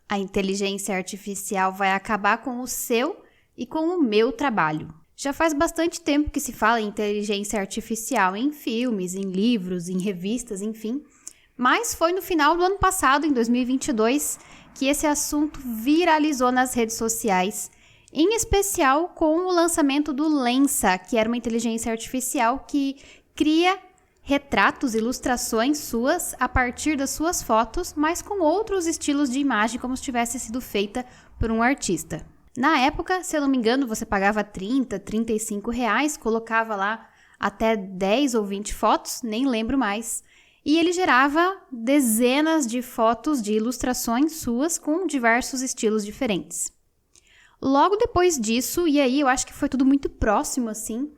A inteligência artificial vai acabar com o seu e com o meu trabalho. Já faz bastante tempo que se fala em inteligência artificial em filmes, em livros, em revistas, enfim. Mas foi no final do ano passado, em 2022, que esse assunto viralizou nas redes sociais, em especial com o lançamento do Lensa, que era uma inteligência artificial que cria retratos, ilustrações suas a partir das suas fotos, mas com outros estilos de imagem como se tivesse sido feita por um artista. Na época, se eu não me engano, você pagava R$30, R$35, colocava lá até 10 ou 20 fotos, nem lembro mais. E ele gerava dezenas de fotos de ilustrações suas com diversos estilos diferentes. Logo depois disso, e aí eu acho que foi tudo muito próximo assim,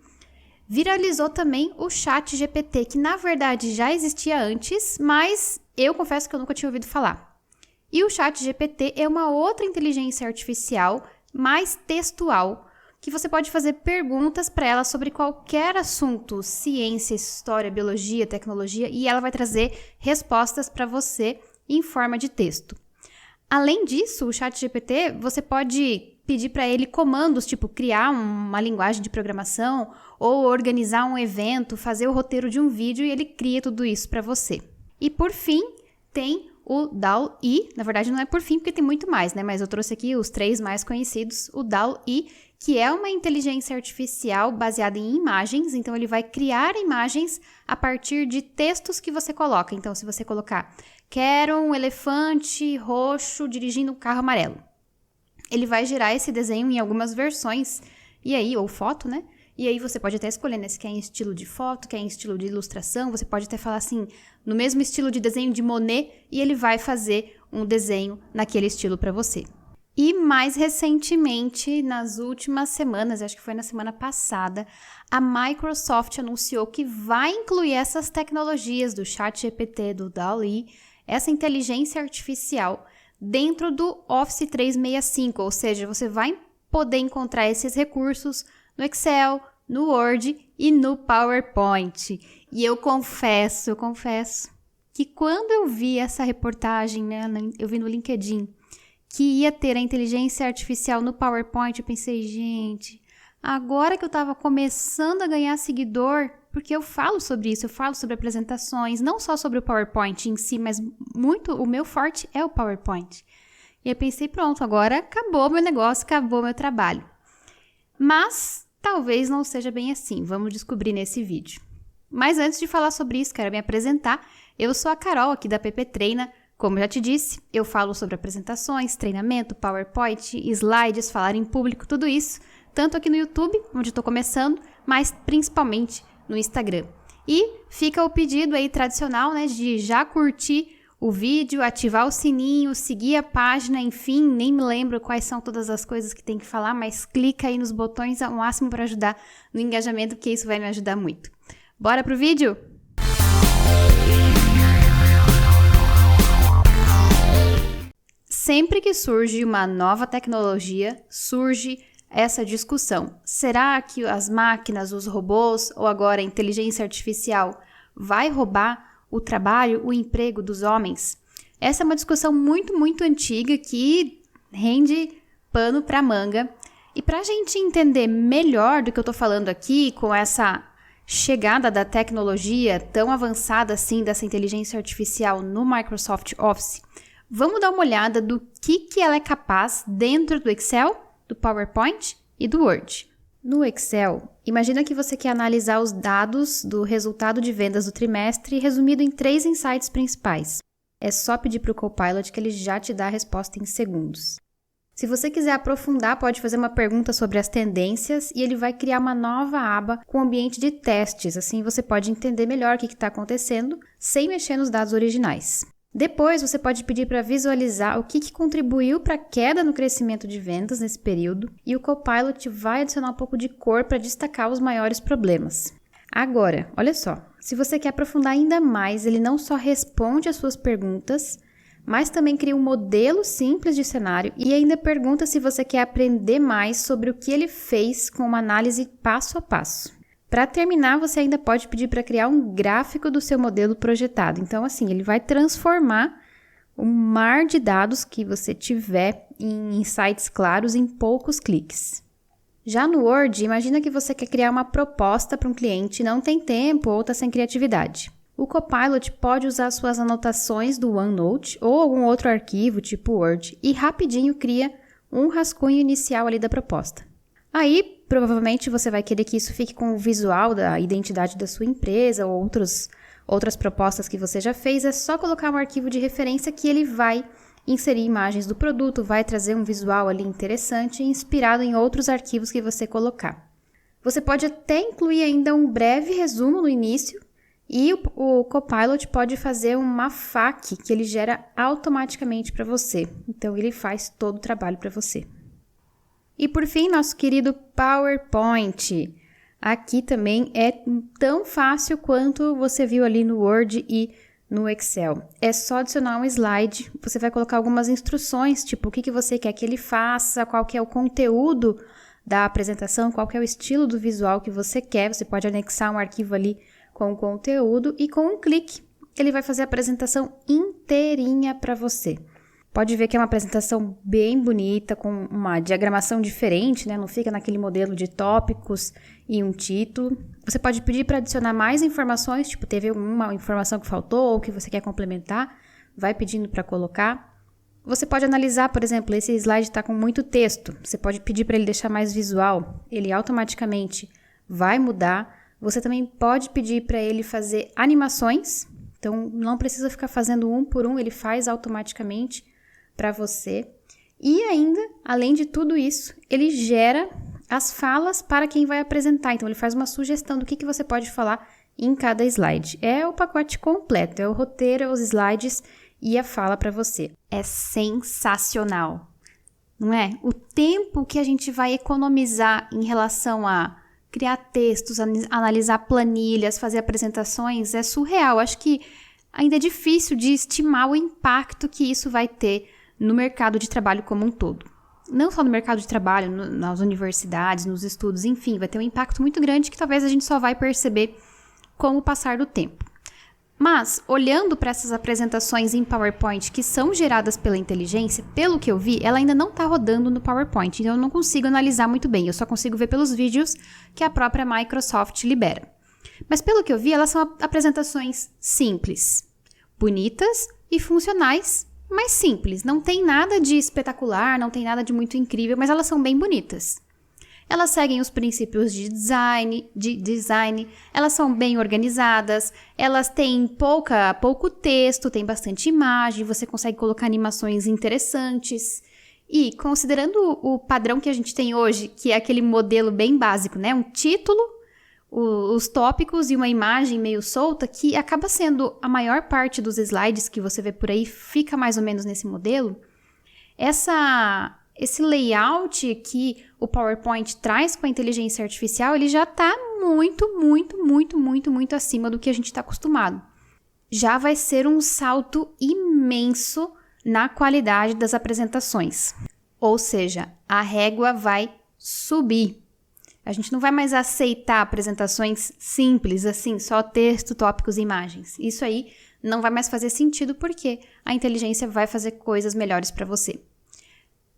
viralizou também o ChatGPT, que na verdade já existia antes, mas eu confesso que eu nunca tinha ouvido falar. E o ChatGPT é uma outra inteligência artificial mais textual, que você pode fazer perguntas para ela sobre qualquer assunto, ciência, história, biologia, tecnologia, e ela vai trazer respostas para você em forma de texto. Além disso, o ChatGPT, você pode pedir para ele comandos, tipo criar uma linguagem de programação ou organizar um evento, fazer o roteiro de um vídeo e ele cria tudo isso para você. E por fim, tem o DALL-E, na verdade não é por fim porque tem muito mais, né? Mas eu trouxe aqui os 3 mais conhecidos, o DALL-E, que é uma inteligência artificial baseada em imagens, então ele vai criar imagens a partir de textos que você coloca. Então, se você colocar, quero um elefante roxo dirigindo um carro amarelo, ele vai gerar esse desenho em algumas versões, e aí, ou foto, né? E aí você pode até escolher, né, se quer em estilo de foto, quer em estilo de ilustração, você pode até falar assim, no mesmo estilo de desenho de Monet, e ele vai fazer um desenho naquele estilo para você. E mais recentemente, nas últimas semanas, acho que foi na semana passada, a Microsoft anunciou que vai incluir essas tecnologias do ChatGPT, do DALL-E, essa inteligência artificial, dentro do Office 365, ou seja, você vai poder encontrar esses recursos no Excel, no Word e no PowerPoint. E eu confesso que quando eu vi essa reportagem, né, eu vi no LinkedIn, que ia ter a inteligência artificial no PowerPoint, eu pensei, gente, agora que eu estava começando a ganhar seguidor, porque eu falo sobre isso, eu falo sobre apresentações, não só sobre o PowerPoint em si, mas muito, o meu forte é o PowerPoint. E eu pensei, pronto, agora acabou meu negócio, acabou meu trabalho. Mas talvez não seja bem assim, vamos descobrir nesse vídeo. Mas antes de falar sobre isso, quero me apresentar. Eu sou a Carol, aqui da PP Treina. Como eu já te disse, eu falo sobre apresentações, treinamento, PowerPoint, slides, falar em público, tudo isso, tanto aqui no YouTube, onde eu estou começando, mas principalmente no Instagram. E fica o pedido aí tradicional, né, de já curtir o vídeo, ativar o sininho, seguir a página, enfim, nem me lembro quais são todas as coisas que tem que falar, mas clica aí nos botões ao máximo para ajudar no engajamento, porque isso vai me ajudar muito. Bora pro vídeo? Sempre que surge uma nova tecnologia, surge essa discussão. Será que as máquinas, os robôs ou agora a inteligência artificial vai roubar o trabalho, o emprego dos homens? Essa é uma discussão muito antiga que rende pano para manga. E para a gente entender melhor do que eu estou falando aqui, com essa chegada da tecnologia tão avançada assim, dessa inteligência artificial no Microsoft Office, vamos dar uma olhada do que ela é capaz dentro do Excel, do PowerPoint e do Word. No Excel, imagina que você quer analisar os dados do resultado de vendas do trimestre resumido em 3 insights principais. É só pedir para o Copilot que ele já te dá a resposta em segundos. Se você quiser aprofundar, pode fazer uma pergunta sobre as tendências e ele vai criar uma nova aba com ambiente de testes. Assim você pode entender melhor o que está acontecendo sem mexer nos dados originais. Depois, você pode pedir para visualizar o que contribuiu para a queda no crescimento de vendas nesse período e o Copilot vai adicionar um pouco de cor para destacar os maiores problemas. Agora, olha só, se você quer aprofundar ainda mais, ele não só responde às suas perguntas, mas também cria um modelo simples de cenário e ainda pergunta se você quer aprender mais sobre o que ele fez com uma análise passo a passo. Para terminar, você ainda pode pedir para criar um gráfico do seu modelo projetado. Então, assim, ele vai transformar um mar de dados que você tiver em insights claros em poucos cliques. Já no Word, imagina que você quer criar uma proposta para um cliente e não tem tempo ou está sem criatividade. O Copilot pode usar suas anotações do OneNote ou algum outro arquivo tipo Word e rapidinho cria um rascunho inicial ali da proposta. Aí, provavelmente você vai querer que isso fique com o visual da identidade da sua empresa ou outras propostas que você já fez. É só colocar um arquivo de referência que ele vai inserir imagens do produto, vai trazer um visual ali interessante inspirado em outros arquivos que você colocar. Você pode até incluir ainda um breve resumo no início e o Copilot pode fazer uma FAQ que ele gera automaticamente para você. Então, ele faz todo o trabalho para você. E por fim, nosso querido PowerPoint. Aqui também é tão fácil quanto você viu ali no Word e no Excel. É só adicionar um slide, você vai colocar algumas instruções, tipo o que você quer que ele faça, qual que é o conteúdo da apresentação, qual que é o estilo do visual que você quer. Você pode anexar um arquivo ali com o conteúdo e com um clique ele vai fazer a apresentação inteirinha para você. Pode ver que é uma apresentação bem bonita, com uma diagramação diferente, né? Não fica naquele modelo de tópicos e um título. Você pode pedir para adicionar mais informações, tipo, teve uma informação que faltou ou que você quer complementar, vai pedindo para colocar. Você pode analisar, por exemplo, esse slide está com muito texto, você pode pedir para ele deixar mais visual, ele automaticamente vai mudar. Você também pode pedir para ele fazer animações, então não precisa ficar fazendo um por um, ele faz automaticamente para você. E ainda, além de tudo isso, ele gera as falas para quem vai apresentar. Então, ele faz uma sugestão do que você pode falar em cada slide. É o pacote completo, é o roteiro, os slides e a fala para você. É sensacional, não é? O tempo que a gente vai economizar em relação a criar textos, analisar planilhas, fazer apresentações, é surreal. Acho que ainda é difícil de estimar o impacto que isso vai ter no mercado de trabalho como um todo. Não só no mercado de trabalho, nas universidades, nos estudos, enfim, vai ter um impacto muito grande que talvez a gente só vai perceber com o passar do tempo. Mas, olhando para essas apresentações em PowerPoint que são geradas pela inteligência, pelo que eu vi, ela ainda não está rodando no PowerPoint, então eu não consigo analisar muito bem, eu só consigo ver pelos vídeos que a própria Microsoft libera. Mas pelo que eu vi, elas são apresentações simples, bonitas e funcionais, mas simples. Não tem nada de espetacular, não tem nada de muito incrível, mas elas são bem bonitas. Elas seguem os princípios de design, elas são bem organizadas, elas têm pouco texto, tem bastante imagem, você consegue colocar animações interessantes. E considerando o padrão que a gente tem hoje, que é aquele modelo bem básico, né? Um título, os tópicos e uma imagem meio solta, que acaba sendo a maior parte dos slides que você vê por aí, fica mais ou menos nesse modelo. Esse layout que o PowerPoint traz com a inteligência artificial, ele já está muito acima do que a gente está acostumado. Já vai ser um salto imenso na qualidade das apresentações. Ou seja, a régua vai subir. A gente não vai mais aceitar apresentações simples, assim, só texto, tópicos e imagens. Isso aí não vai mais fazer sentido porque a inteligência vai fazer coisas melhores para você.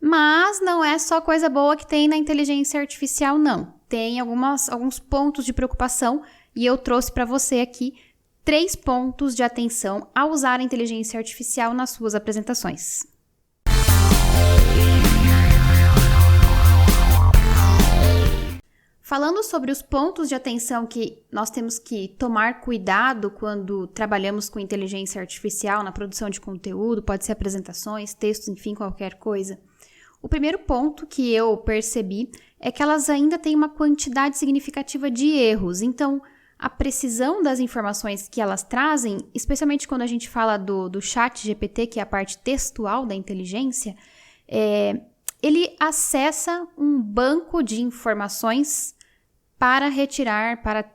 Mas não é só coisa boa que tem na inteligência artificial, não. Tem alguns pontos de preocupação e eu trouxe para você aqui 3 pontos de atenção ao usar a inteligência artificial nas suas apresentações. Falando sobre os pontos de atenção que nós temos que tomar cuidado quando trabalhamos com inteligência artificial na produção de conteúdo, pode ser apresentações, textos, enfim, qualquer coisa. O primeiro ponto que eu percebi é que elas ainda têm uma quantidade significativa de erros. Então, a precisão das informações que elas trazem, especialmente quando a gente fala do chat GPT, que é a parte textual da inteligência, ele acessa um banco de informações para retirar, para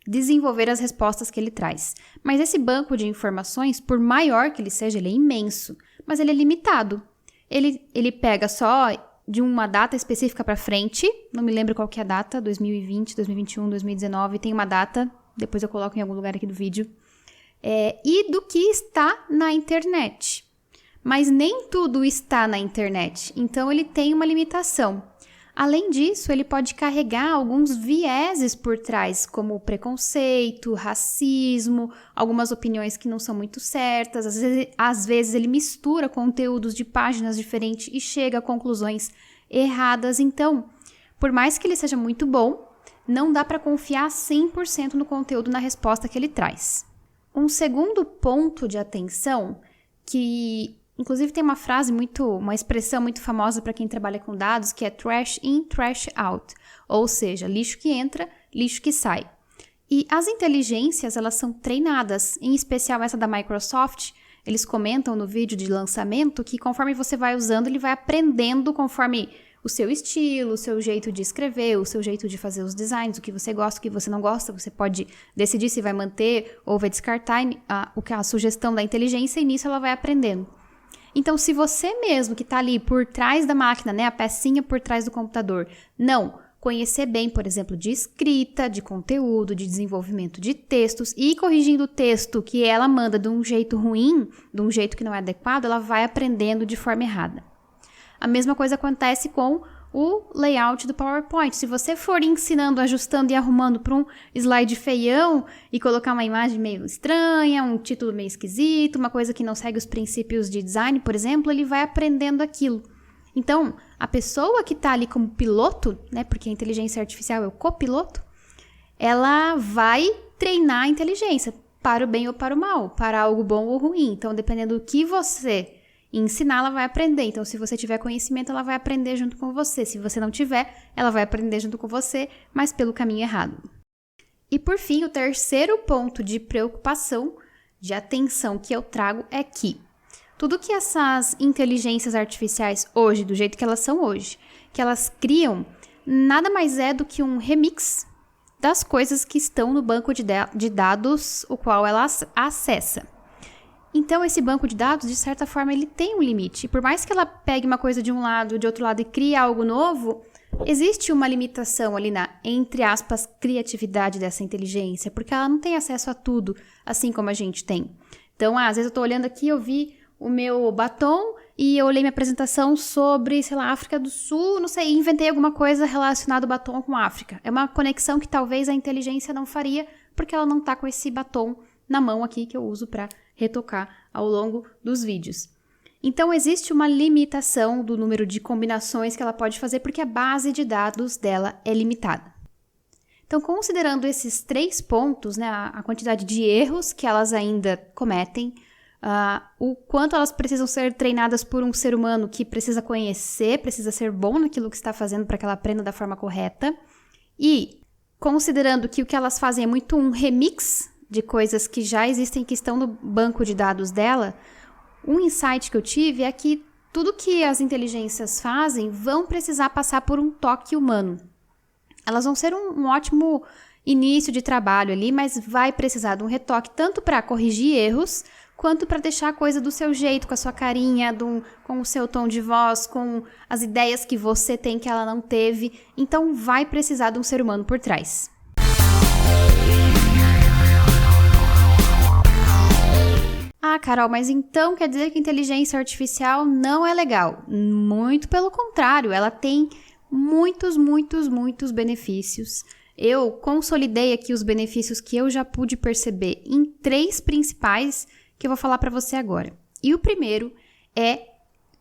desenvolver as respostas que ele traz. Mas esse banco de informações, por maior que ele seja, ele é imenso, mas ele é limitado. Ele pega só de uma data específica para frente, não me lembro qual que é a data, 2020, 2021, 2019, tem uma data, depois eu coloco em algum lugar aqui do vídeo, e do que está na internet. Mas nem tudo está na internet, então ele tem uma limitação. Além disso, ele pode carregar alguns vieses por trás, como preconceito, racismo, algumas opiniões que não são muito certas. Às vezes ele mistura conteúdos de páginas diferentes e chega a conclusões erradas. Então, por mais que ele seja muito bom, não dá para confiar 100% no conteúdo, na resposta que ele traz. Um segundo ponto de atenção, que inclusive tem uma expressão muito famosa para quem trabalha com dados, que é trash in, trash out, ou seja, lixo que entra, lixo que sai. E as inteligências, elas são treinadas, em especial essa da Microsoft. Eles comentam no vídeo de lançamento que conforme você vai usando, ele vai aprendendo conforme o seu estilo, o seu jeito de escrever, o seu jeito de fazer os designs, o que você gosta, o que você não gosta. Você pode decidir se vai manter ou vai descartar a sugestão da inteligência, e nisso ela vai aprendendo. Então, se você mesmo que está ali por trás da máquina, né, a pecinha por trás do computador, não conhecer bem, por exemplo, de escrita, de conteúdo, de desenvolvimento de textos e corrigindo o texto que ela manda de um jeito ruim, de um jeito que não é adequado, ela vai aprendendo de forma errada. A mesma coisa acontece com o layout do PowerPoint. Se você for ensinando, ajustando e arrumando para um slide feião e colocar uma imagem meio estranha, um título meio esquisito, uma coisa que não segue os princípios de design, por exemplo, ele vai aprendendo aquilo. Então, a pessoa que está ali como piloto, né, porque a inteligência artificial é o copiloto, ela vai treinar a inteligência para o bem ou para o mal, para algo bom ou ruim. Então, dependendo do que você ensinar, ela vai aprender. Então, se você tiver conhecimento, ela vai aprender junto com você. Se você não tiver, ela vai aprender junto com você, mas pelo caminho errado. E, por fim, o terceiro ponto de preocupação, de atenção que eu trago é que tudo que essas inteligências artificiais hoje, do jeito que elas são hoje, que elas criam, nada mais é do que um remix das coisas que estão no banco de dados, o qual ela acessa. Então, esse banco de dados, de certa forma, ele tem um limite. Por mais que ela pegue uma coisa de um lado, de outro lado e crie algo novo, existe uma limitação ali na, entre aspas, criatividade dessa inteligência, porque ela não tem acesso a tudo, assim como a gente tem. Então, às vezes eu estou olhando aqui, eu vi o meu batom e eu olhei minha apresentação sobre, sei lá, África do Sul, não sei, e inventei alguma coisa relacionada ao batom com a África. É uma conexão que talvez a inteligência não faria, porque ela não está com esse batom na mão aqui que eu uso para retocar ao longo dos vídeos. Então, existe uma limitação do número de combinações que ela pode fazer, porque a base de dados dela é limitada. Então, considerando esses 3 pontos, né, a quantidade de erros que elas ainda cometem, o quanto elas precisam ser treinadas por um ser humano que precisa conhecer, precisa ser bom naquilo que está fazendo para que ela aprenda da forma correta, e considerando que o que elas fazem é muito um remix de coisas que já existem, que estão no banco de dados dela, um insight que eu tive é que tudo que as inteligências fazem vão precisar passar por um toque humano. Elas vão ser um ótimo início de trabalho ali, mas vai precisar de um retoque tanto para corrigir erros, quanto para deixar a coisa do seu jeito, com a sua carinha, com o seu tom de voz, com as ideias que você tem que ela não teve. Então, vai precisar de um ser humano por trás. Ah, Carol, mas então quer dizer que a inteligência artificial não é legal? Muito pelo contrário, ela tem muitos benefícios. Eu consolidei aqui os benefícios que eu já pude perceber em 3 principais que eu vou falar para você agora. E o primeiro é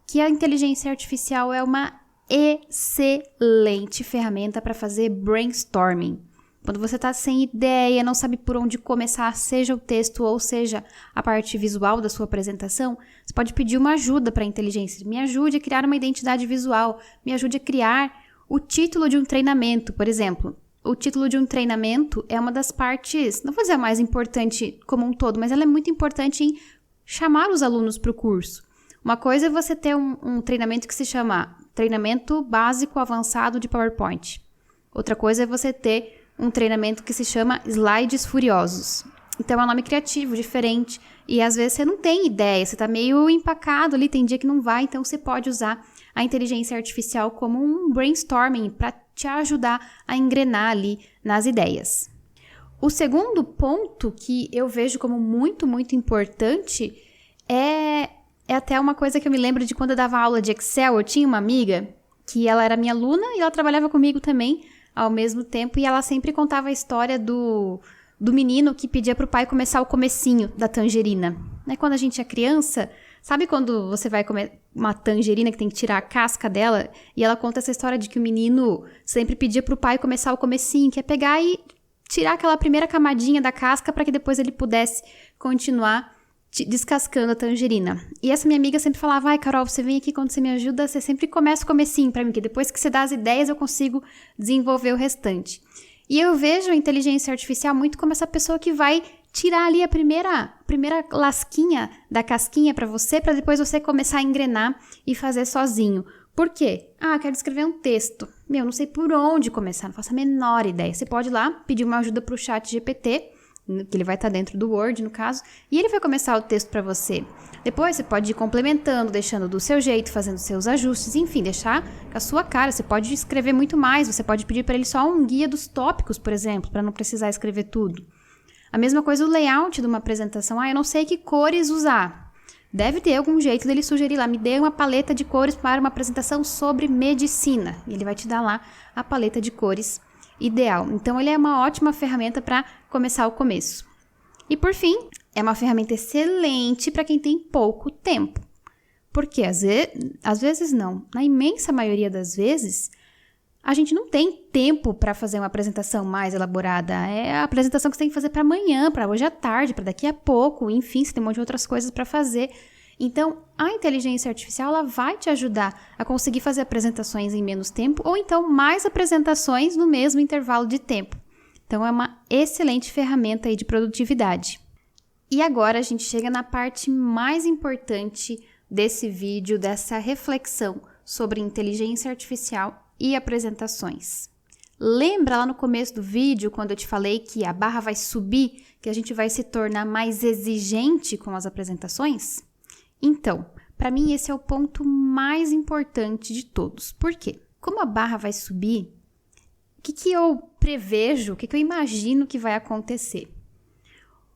que a inteligência artificial é uma excelente ferramenta para fazer brainstorming. Quando você está sem ideia, não sabe por onde começar, seja o texto ou seja a parte visual da sua apresentação, você pode pedir uma ajuda para a inteligência. Me ajude a criar uma identidade visual, me ajude a criar o título de um treinamento, por exemplo. O título de um treinamento é uma das partes, não vou dizer a mais importante como um todo, mas ela é muito importante em chamar os alunos para o curso. Uma coisa é você ter um treinamento que se chama Treinamento Básico Avançado de PowerPoint. Outra coisa é você ter um treinamento que se chama Slides Furiosos. Então, é um nome criativo, diferente, e às vezes você não tem ideia, você está meio empacado ali, tem dia que não vai, então você pode usar a inteligência artificial como um brainstorming para te ajudar a engrenar ali nas ideias. O segundo ponto que eu vejo como muito importante é É até uma coisa que eu me lembro de quando eu dava aula de Excel. Eu tinha uma amiga que ela era minha aluna e ela trabalhava comigo também ao mesmo tempo. E ela sempre contava a história do menino que pedia pro pai começar o comecinho da tangerina. Né? Quando a gente é criança, sabe quando você vai comer uma tangerina que tem que tirar a casca dela? E ela conta essa história de que o menino sempre pedia pro pai começar o comecinho, que é pegar e tirar aquela primeira camadinha da casca para que depois ele pudesse continuar descascando a tangerina. E essa minha amiga sempre falava, ai, Carol, você vem aqui quando você me ajuda, você sempre começa o comecinho pra mim, que depois que você dá as ideias eu consigo desenvolver o restante. E eu vejo a inteligência artificial muito como essa pessoa que vai tirar ali a primeira lasquinha da casquinha pra você, pra depois você começar a engrenar e fazer sozinho. Por quê? Ah, quero escrever um texto. Não sei por onde começar, não faço a menor ideia. Você pode ir lá pedir uma ajuda pro ChatGPT, que ele vai estar dentro do Word, no caso, e ele vai começar o texto para você. Depois você pode ir complementando, deixando do seu jeito, fazendo seus ajustes, enfim, deixar com a sua cara. Você pode escrever muito mais, você pode pedir para ele só um guia dos tópicos, por exemplo, para não precisar escrever tudo. A mesma coisa o layout de uma apresentação. Eu não sei que cores usar. Deve ter algum jeito dele sugerir lá, me dê uma paleta de cores para uma apresentação sobre medicina. E ele vai te dar lá a paleta de cores ideal. Então, ele é uma ótima ferramenta para começar o começo. E, por fim, é uma ferramenta excelente para quem tem pouco tempo. Porque, às vezes não. Na imensa maioria das vezes, a gente não tem tempo para fazer uma apresentação mais elaborada. É a apresentação que você tem que fazer para amanhã, para hoje à tarde, para daqui a pouco. Enfim, você tem um monte de outras coisas para fazer. Então, a inteligência artificial ela vai te ajudar a conseguir fazer apresentações em menos tempo ou então mais apresentações no mesmo intervalo de tempo. Então, é uma excelente ferramenta aí de produtividade. E agora a gente chega na parte mais importante desse vídeo, dessa reflexão sobre inteligência artificial e apresentações. Lembra lá no começo do vídeo, quando eu te falei que a barra vai subir, que a gente vai se tornar mais exigente com as apresentações? Então, para mim esse é o ponto mais importante de todos. Por quê? Como a barra vai subir, o que eu prevejo, o que eu imagino que vai acontecer?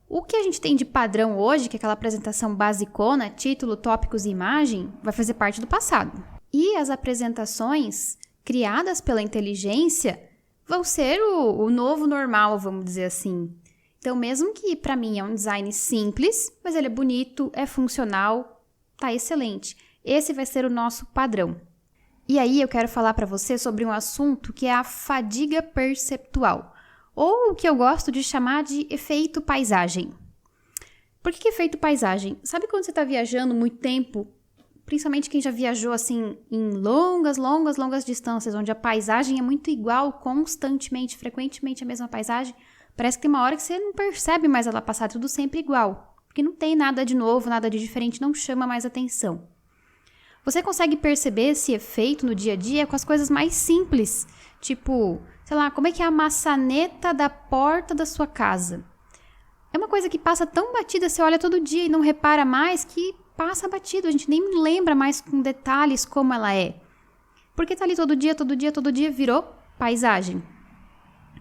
O que a gente tem de padrão hoje, que é aquela apresentação basicona, título, tópicos e imagem, vai fazer parte do passado. E as apresentações criadas pela inteligência vão ser o novo normal, vamos dizer assim. Então, mesmo que para mim é um design simples, mas ele é bonito, é funcional, tá excelente. Esse vai ser o nosso padrão. E aí eu quero falar para você sobre um assunto que é a fadiga perceptual, ou o que eu gosto de chamar de efeito paisagem. Por que efeito paisagem? Sabe quando você está viajando muito tempo, principalmente quem já viajou assim em longas distâncias, onde a paisagem é muito igual, constantemente, frequentemente a mesma paisagem, parece que tem uma hora que você não percebe mais ela passar, tudo sempre igual. Porque não tem nada de novo, nada de diferente, não chama mais atenção. Você consegue perceber esse efeito no dia a dia com as coisas mais simples, tipo, sei lá, como é que é a maçaneta da porta da sua casa? É uma coisa que passa tão batida, você olha todo dia e não repara mais, que passa batido, a gente nem lembra mais com detalhes como ela é. Porque tá ali todo dia, virou paisagem.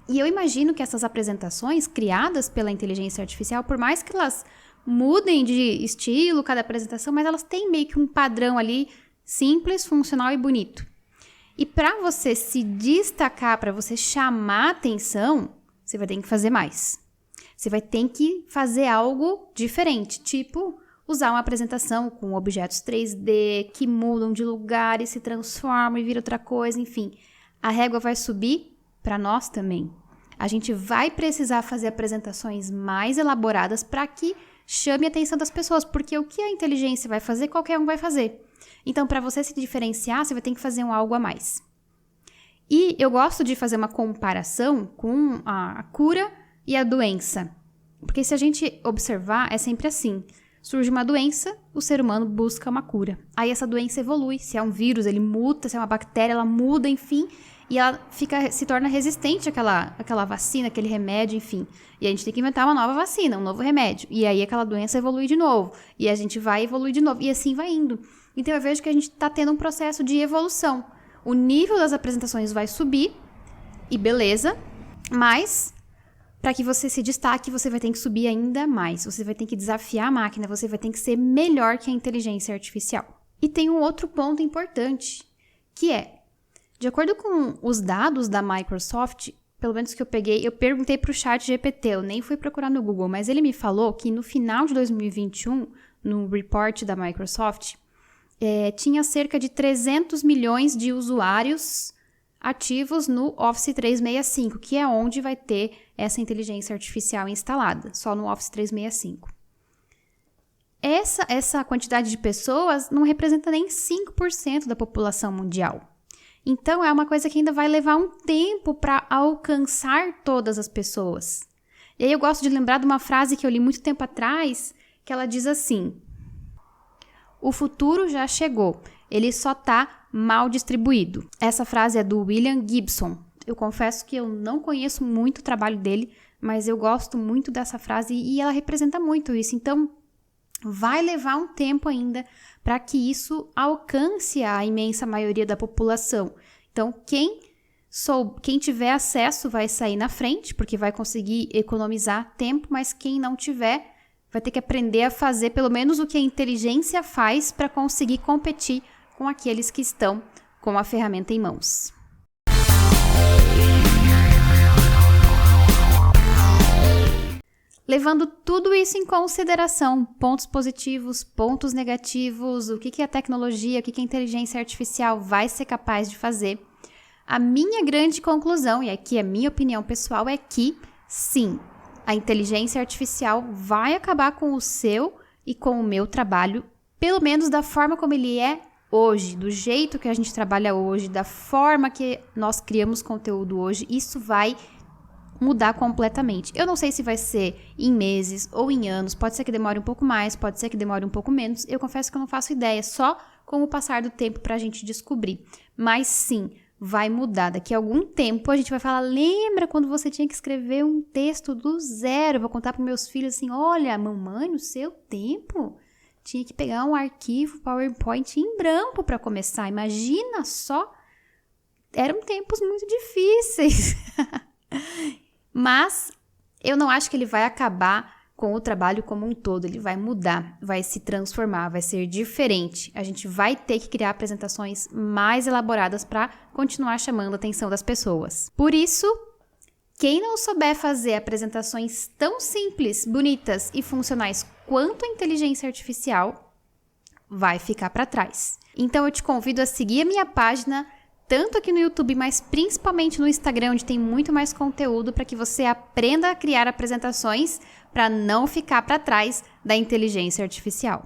E eu imagino que essas apresentações criadas pela inteligência artificial, por mais que elas mudem de estilo cada apresentação, mas elas têm meio que um padrão ali simples, funcional e bonito. E para você se destacar, para você chamar atenção, você vai ter que fazer mais. Você vai ter que fazer algo diferente, tipo usar uma apresentação com objetos 3D que mudam de lugar e se transformam e viram outra coisa, enfim. A régua vai subir para nós também. A gente vai precisar fazer apresentações mais elaboradas para que chame a atenção das pessoas, porque o que a inteligência vai fazer, qualquer um vai fazer. Então, para você se diferenciar, você vai ter que fazer algo a mais. E eu gosto de fazer uma comparação com a cura e a doença. Porque se a gente observar, é sempre assim. Surge uma doença, o ser humano busca uma cura. Aí essa doença evolui. Se é um vírus, ele muta. Se é uma bactéria, ela muda, enfim. E ela se torna resistente àquela vacina, aquele remédio, enfim. E a gente tem que inventar uma nova vacina, um novo remédio. E aí aquela doença evolui de novo. E a gente vai evoluir de novo. E assim vai indo. Então eu vejo que a gente está tendo um processo de evolução. O nível das apresentações vai subir, e beleza, mas para que você se destaque, você vai ter que subir ainda mais. Você vai ter que desafiar a máquina, você vai ter que ser melhor que a inteligência artificial. E tem um outro ponto importante, que é, de acordo com os dados da Microsoft, pelo menos que eu peguei, eu perguntei para o ChatGPT, eu nem fui procurar no Google, mas ele me falou que no final de 2021, no report da Microsoft, tinha cerca de 300 milhões de usuários ativos no Office 365, que é onde vai ter essa inteligência artificial instalada, só no Office 365. Essa quantidade de pessoas não representa nem 5% da população mundial. Então, é uma coisa que ainda vai levar um tempo para alcançar todas as pessoas. E aí eu gosto de lembrar de uma frase que eu li muito tempo atrás, que ela diz assim: o futuro já chegou, ele só está mal distribuído. Essa frase é do William Gibson. Eu confesso que eu não conheço muito o trabalho dele, mas eu gosto muito dessa frase e ela representa muito isso. Então, vai levar um tempo ainda para que isso alcance a imensa maioria da população. Então, quem tiver acesso vai sair na frente, porque vai conseguir economizar tempo, mas quem não tiver vai ter que aprender a fazer pelo menos o que a inteligência faz para conseguir competir com aqueles que estão com a ferramenta em mãos. Levando tudo isso em consideração, pontos positivos, pontos negativos, o que a tecnologia, o que a inteligência artificial vai ser capaz de fazer, a minha grande conclusão, e aqui a minha opinião pessoal, é que sim, a inteligência artificial vai acabar com o seu e com o meu trabalho, pelo menos da forma como ele é hoje, do jeito que a gente trabalha hoje, da forma que nós criamos conteúdo hoje, isso vai mudar completamente. Eu não sei se vai ser em meses ou em anos, pode ser que demore um pouco mais, pode ser que demore um pouco menos, eu confesso que eu não faço ideia, só com o passar do tempo para a gente descobrir. Mas sim, vai mudar. Daqui a algum tempo a gente vai falar, lembra quando você tinha que escrever um texto do zero? Eu vou contar para meus filhos assim, olha, mamãe, no seu tempo tinha que pegar um arquivo PowerPoint em branco para começar. Imagina só, eram tempos muito difíceis. Mas eu não acho que ele vai acabar com o trabalho como um todo, ele vai mudar, vai se transformar, vai ser diferente. A gente vai ter que criar apresentações mais elaboradas para continuar chamando a atenção das pessoas. Por isso, quem não souber fazer apresentações tão simples, bonitas e funcionais quanto a inteligência artificial, vai ficar para trás. Então eu te convido a seguir a minha página, tanto aqui no YouTube, mas principalmente no Instagram, onde tem muito mais conteúdo para que você aprenda a criar apresentações para não ficar para trás da inteligência artificial.